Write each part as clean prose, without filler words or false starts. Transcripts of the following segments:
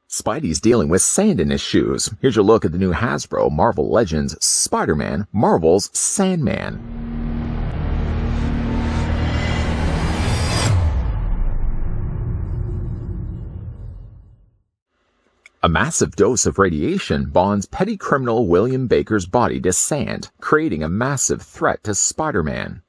Spidey's dealing with sand in his shoes. Here's your look at the new Hasbro Marvel Legends Spider-Man Marvel's Sandman. A massive dose of radiation bonds petty criminal William Baker's body to sand, creating a massive threat to Spider-Man.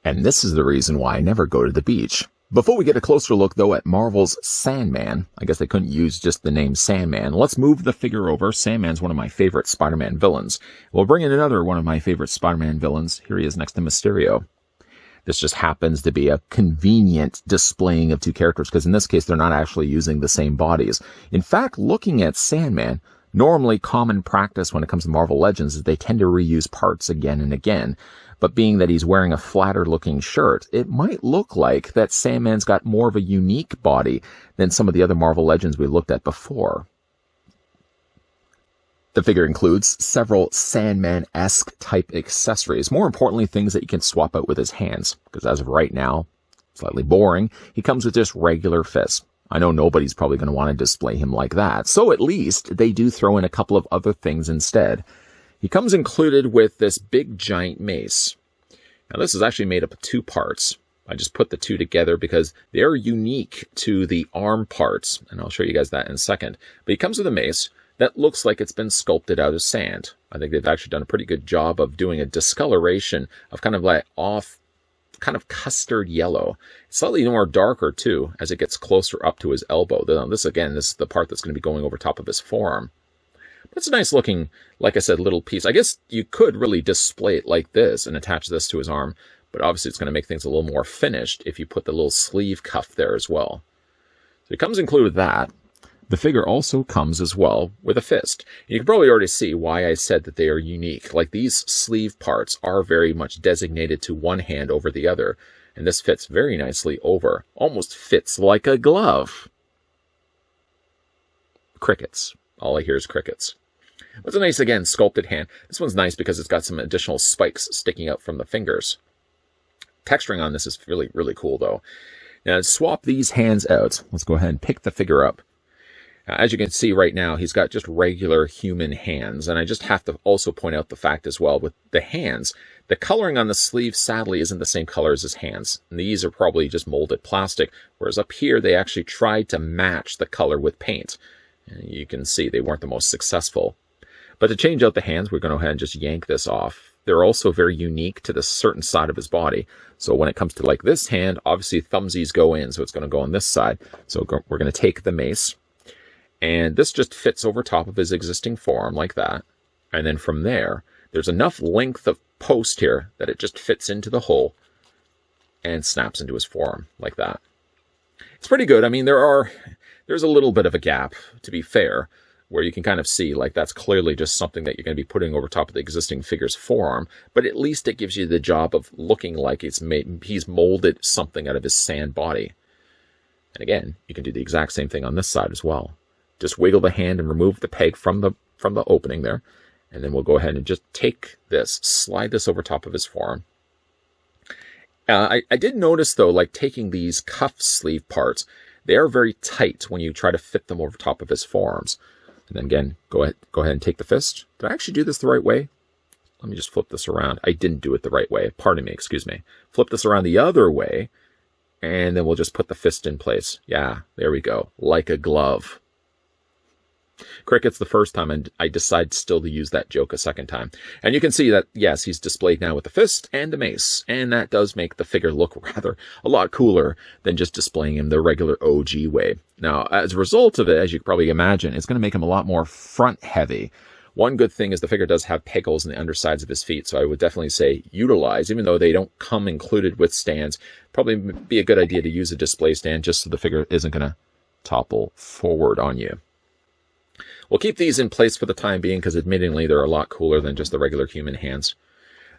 And this is the reason why I never go to the beach. Before we get a closer look, though, at Marvel's Sandman, I guess they couldn't use just the name Sandman, let's move the figure over. Sandman's one of my favorite Spider-Man villains. We'll bring in another one of my favorite Spider-Man villains. Here he is next to Mysterio. This just happens to be a convenient displaying of two characters, because in this case, they're not actually using the same bodies. In fact, looking at Sandman, normally common practice when it comes to Marvel Legends is they tend to reuse parts again and again. But being that he's wearing a flatter looking shirt, it might look like that Sandman's got more of a unique body than some of the other Marvel Legends we looked at before. The figure includes several Sandman-esque type accessories. More importantly, things that you can swap out with his hands. Because as of right now, slightly boring, he comes with just regular fists. I know nobody's probably going to want to display him like that. So at least they do throw in a couple of other things instead. He comes included with this big giant mace. Now this is actually made up of two parts. I just put the two together because they're unique to the arm parts, and I'll show you guys that in a second. But he comes with a mace that looks like it's been sculpted out of sand. I think they've actually done a pretty good job of doing a discoloration of kind of like off, kind of custard yellow. It's slightly more darker too as it gets closer up to his elbow. Now, this is the part that's going to be going over top of his forearm. It's a nice looking, like I said, little piece. I guess you could really display it like this and attach this to his arm, but obviously it's going to make things a little more finished if you put the little sleeve cuff there as well. So it comes included with that. The figure also comes as well with a fist. You can probably already see why I said that they are unique. Like these sleeve parts are very much designated to one hand over the other, and this fits very nicely over. Almost fits like a glove. Crickets. All I hear is crickets. It's a nice, again, sculpted hand. This one's nice because it's got some additional spikes sticking out from the fingers. Texturing on this is really, really cool, though. Now, to swap these hands out, let's go ahead and pick the figure up. As you can see right now, he's got just regular human hands. And I just have to also point out the fact as well with the hands, the coloring on the sleeve, sadly, isn't the same color as his hands. And these are probably just molded plastic, whereas up here, they actually tried to match the color with paint. And you can see they weren't the most successful. But to change out the hands, we're going to go ahead and just yank this off. They're also very unique to the certain side of his body. So when it comes to like this hand, obviously thumbsies go in, so it's going to go on this side. So we're going to take the mace, and this just fits over top of his existing forearm like that. And then from there, there's enough length of post here that it just fits into the hole and snaps into his forearm like that. It's pretty good. I mean, there's a little bit of a gap, to be fair, where you can kind of see like that's clearly just something that you're going to be putting over top of the existing figure's forearm, but at least it gives you the job of looking like he's molded something out of his sand body. And again, you can do the exact same thing on this side as well. Just wiggle the hand and remove the peg from the opening there, and then we'll go ahead and just take this, slide this over top of his forearm. I did notice, though, like taking these cuff sleeve parts, they are very tight when you try to fit them over top of his forearms. And then again, go ahead and take the fist. Did I actually do this the right way? Let me just flip this around. I didn't do it the right way. Pardon me, excuse me. Flip this around the other way, and then we'll just put the fist in place. Yeah, there we go. Like a glove. Cricket's the first time, and I decide still to use that joke a second time. And you can see that, yes, he's displayed now with the fist and the mace, and that does make the figure look rather a lot cooler than just displaying him the regular OG way. Now, as a result of it, as you can probably imagine, it's going to make him a lot more front-heavy. One good thing is the figure does have peg holes in the undersides of his feet, so I would definitely say utilize, even though they don't come included with stands, probably be a good idea to use a display stand just so the figure isn't going to topple forward on you. We'll keep these in place for the time being because admittedly they're a lot cooler than just the regular human hands.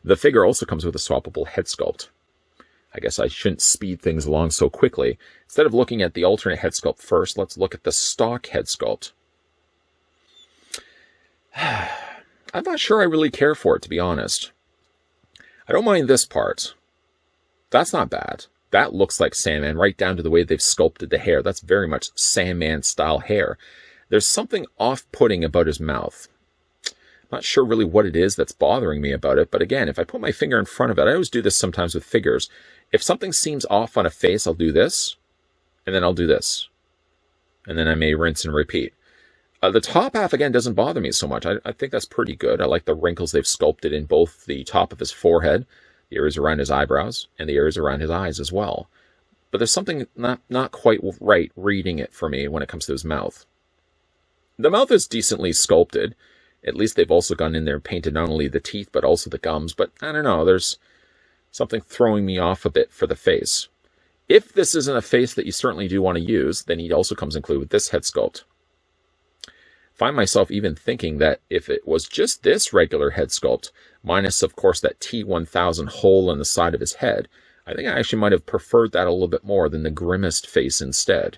The figure also comes with a swappable head sculpt. I guess I shouldn't speed things along so quickly. Instead of looking at the alternate head sculpt first, let's look at the stock head sculpt. I'm not sure I really care for it, to be honest. I don't mind this part. That's not bad. That looks like Sandman, right down to the way they've sculpted the hair. That's very much Sandman-style hair. There's something off-putting about his mouth. Not sure really what it is that's bothering me about it, but again, if I put my finger in front of it, I always do this sometimes with figures. If something seems off on a face, I'll do this, and then I'll do this. And then I may rinse and repeat. The top half, again, doesn't bother me so much. I think that's pretty good. I like the wrinkles they've sculpted in both the top of his forehead, the areas around his eyebrows, and the areas around his eyes as well. But there's something not quite right reading it for me when it comes to his mouth. The mouth is decently sculpted. At least they've also gone in there and painted not only the teeth, but also the gums. But I don't know, there's something throwing me off a bit for the face. If this isn't a face that you certainly do want to use, then he also comes included with this head sculpt. Find myself even thinking that if it was just this regular head sculpt, minus, of course, that T1000 hole in the side of his head, I think I actually might have preferred that a little bit more than the grimmest face instead.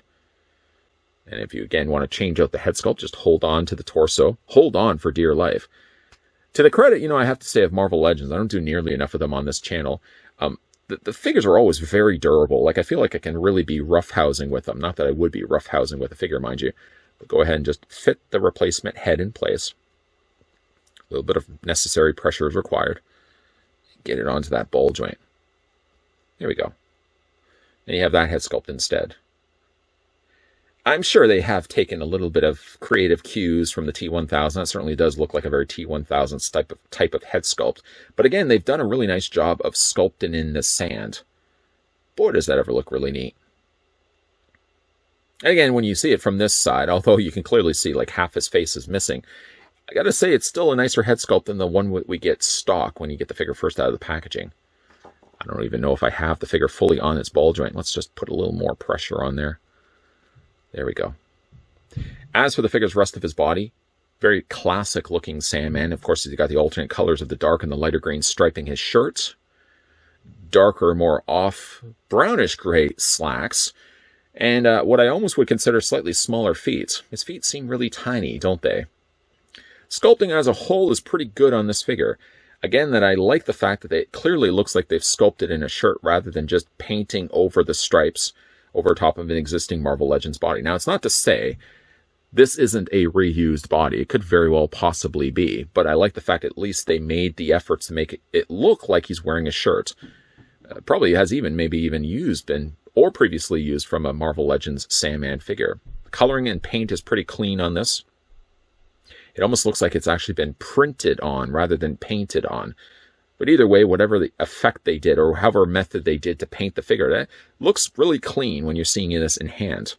And if you, again, want to change out the head sculpt, just hold on to the torso. Hold on for dear life. To the credit, I have to say, of Marvel Legends, I don't do nearly enough of them on this channel. The figures are always very durable. Like, I feel like I can really be roughhousing with them. Not that I would be roughhousing with a figure, mind you. But go ahead and just fit the replacement head in place. A little bit of necessary pressure is required. Get it onto that ball joint. There we go. And you have that head sculpt instead. I'm sure they have taken a little bit of creative cues from the T1000. That certainly does look like a very T1000 type of head sculpt. But again, they've done a really nice job of sculpting in the sand. Boy, does that ever look really neat. And again, when you see it from this side, although you can clearly see like half his face is missing, I gotta say it's still a nicer head sculpt than the one we get stock when you get the figure first out of the packaging. I don't even know if I have the figure fully on its ball joint. Let's just put a little more pressure on there. There we go. As for the figure's rest of his body, very classic looking Sandman. Of course, he's got the alternate colors of the dark and the lighter green striping his shirt. Darker, more off brownish gray slacks. And what I almost would consider slightly smaller feet. His feet seem really tiny, don't they? Sculpting as a whole is pretty good on this figure. Again, that I like the fact that it clearly looks like they've sculpted in a shirt rather than just painting over the stripes over top of an existing Marvel Legends body. Now, it's not to say this isn't a reused body. It could very well possibly be, but I like the fact at least they made the efforts to make it look like he's wearing a shirt. Probably has maybe even been previously used from a Marvel Legends Sandman figure. Coloring and paint is pretty clean on this. It almost looks like it's actually been printed on rather than painted on. But either way, whatever the effect they did or however method they did to paint the figure, that looks really clean when you're seeing this in hand.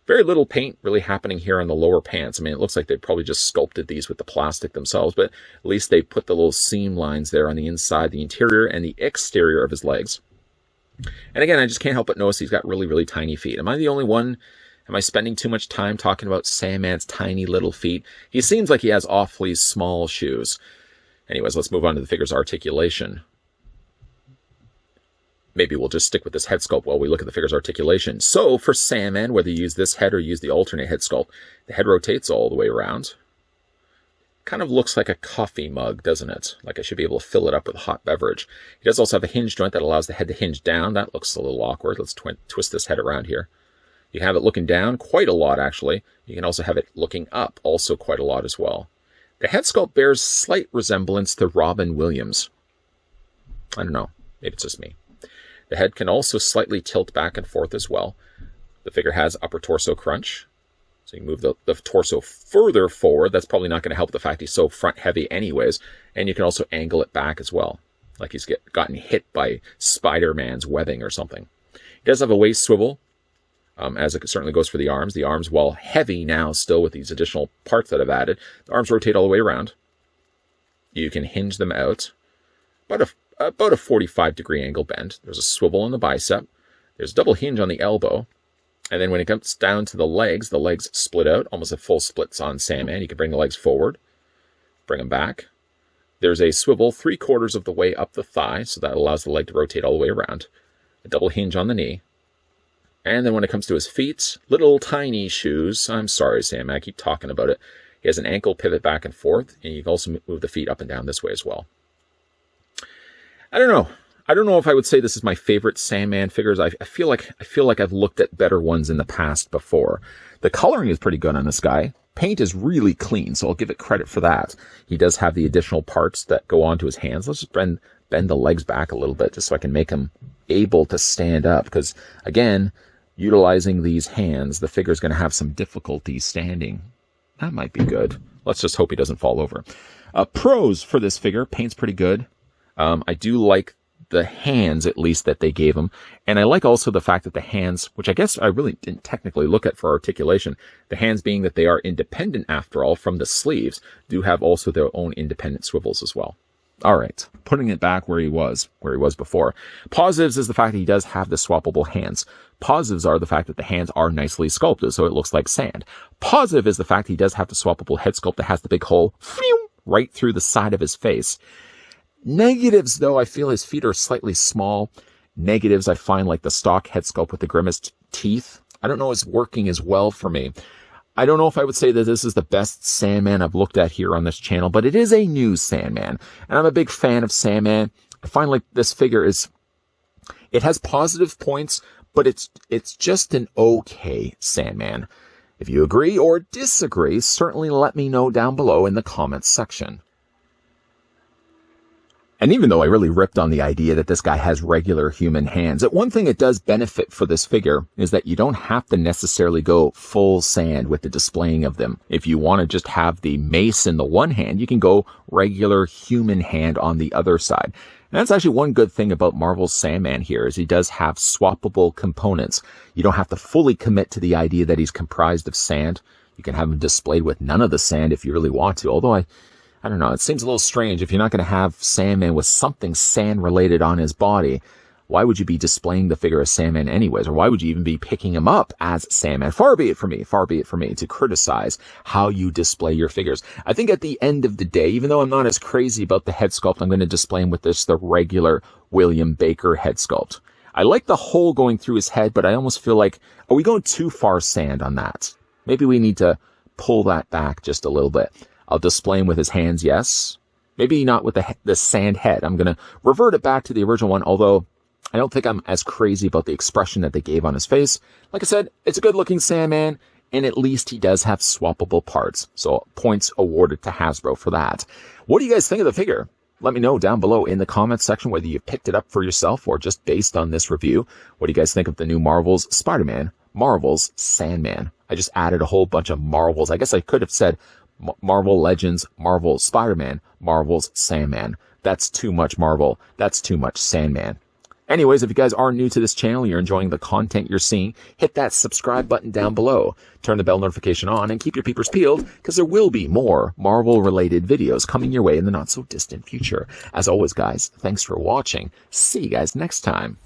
Very little paint really happening here on the lower pants. I mean, it looks like they probably just sculpted these with the plastic themselves, but at least they put the little seam lines there on the inside, the interior, and the exterior of his legs. And again, I just can't help but notice he's got really, really tiny feet. Am I the only one? Am I spending too much time talking about Sandman's tiny little feet? He seems like he has awfully small shoes. Anyways, let's move on to the figure's articulation. Maybe we'll just stick with this head sculpt while we look at the figure's articulation. So, for Sandman, whether you use this head or use the alternate head sculpt, the head rotates all the way around. Kind of looks like a coffee mug, doesn't it? Like I should be able to fill it up with a hot beverage. He does also have a hinge joint that allows the head to hinge down. That looks a little awkward. Let's twist this head around here. You can have it looking down quite a lot, actually. You can also have it looking up, also quite a lot as well. The head sculpt bears slight resemblance to Robin Williams. I don't know. Maybe it's just me. The head can also slightly tilt back and forth as well. The figure has upper torso crunch. So you move the torso further forward. That's probably not going to help the fact he's so front heavy anyways. And you can also angle it back as well. Like he's gotten hit by Spider-Man's webbing or something. He does have a waist swivel. As it certainly goes for the arms. The arms, while heavy now still with these additional parts that I've added, the arms rotate all the way around. You can hinge them out. About a 45-degree angle bend. There's a swivel on the bicep. There's a double hinge on the elbow. And then when it comes down to the legs split out, almost a full splits on Sandman. You can bring the legs forward, bring them back. There's a swivel 3/4 of the way up the thigh, so that allows the leg to rotate all the way around. A double hinge on the knee. And then when it comes to his feet, little tiny shoes. I'm sorry, Sam, I keep talking about it. He has an ankle pivot back and forth, and you can also move the feet up and down this way as well. I don't know. I don't know if I would say this is my favorite Sandman figures. I feel like I've looked at better ones in the past before. The coloring is pretty good on this guy. Paint is really clean, so I'll give it credit for that. He does have the additional parts that go onto his hands. Let's just bend the legs back a little bit just so I can make him able to stand up. Because, again, utilizing these hands, the figure is going to have some difficulty standing. That might be good. Let's just hope he doesn't fall over. Pros for this figure. Paint's pretty good. I do like the hands, at least, that they gave him. And I like also the fact that the hands, which I guess I really didn't technically look at for articulation, the hands being that they are independent, after all, from the sleeves, do have also their own independent swivels as well. All right, putting it back where he was before. Positives is the fact that he does have the swappable hands. Positives are the fact that the hands are nicely sculpted, so it looks like sand. Positive is the fact he does have the swappable head sculpt that has the big hole right through the side of his face. Negatives, though, I feel his feet are slightly small. Negatives, I find, like the stock head sculpt with the grimaced teeth, I don't know, is working as well for me. I don't know if I would say that this is the best Sandman I've looked at here on this channel, but it is a new Sandman, and I'm a big fan of Sandman. I find like this figure it has positive points, but it's just an okay Sandman. If you agree or disagree, certainly let me know down below in the comments section. And even though I really ripped on the idea that this guy has regular human hands, one thing it does benefit for this figure is that you don't have to necessarily go full sand with the displaying of them. If you want to just have the mace in the one hand, you can go regular human hand on the other side. And that's actually one good thing about Marvel's Sandman here, is he does have swappable components. You don't have to fully commit to the idea that he's comprised of sand. You can have him displayed with none of the sand if you really want to, although I don't know, it seems a little strange. If you're not going to have Sandman with something sand-related on his body, why would you be displaying the figure as Sandman anyways? Or why would you even be picking him up as Sandman? Far be it for me to criticize how you display your figures. I think at the end of the day, even though I'm not as crazy about the head sculpt, I'm going to display him with the regular William Baker head sculpt. I like the hole going through his head, but I almost feel like, are we going too far sand on that? Maybe we need to pull that back just a little bit. I'll display him with his hands, yes. Maybe not with the sand head. I'm going to revert it back to the original one, although I don't think I'm as crazy about the expression that they gave on his face. Like I said, it's a good-looking Sandman, and at least he does have swappable parts. So points awarded to Hasbro for that. What do you guys think of the figure? Let me know down below in the comments section whether you picked it up for yourself or just based on this review. What do you guys think of the new Marvel's Spider-Man, Marvel's Sandman? I just added a whole bunch of Marvels. I guess I could have said Marvel Legends, Marvel Spider-Man, Marvel's Sandman. That's too much Marvel. That's too much Sandman. Anyways, if you guys are new to this channel, you're enjoying the content you're seeing, hit that subscribe button down below. Turn the bell notification on and keep your peepers peeled, because there will be more Marvel-related videos coming your way in the not-so-distant future. As always, guys, thanks for watching. See you guys next time.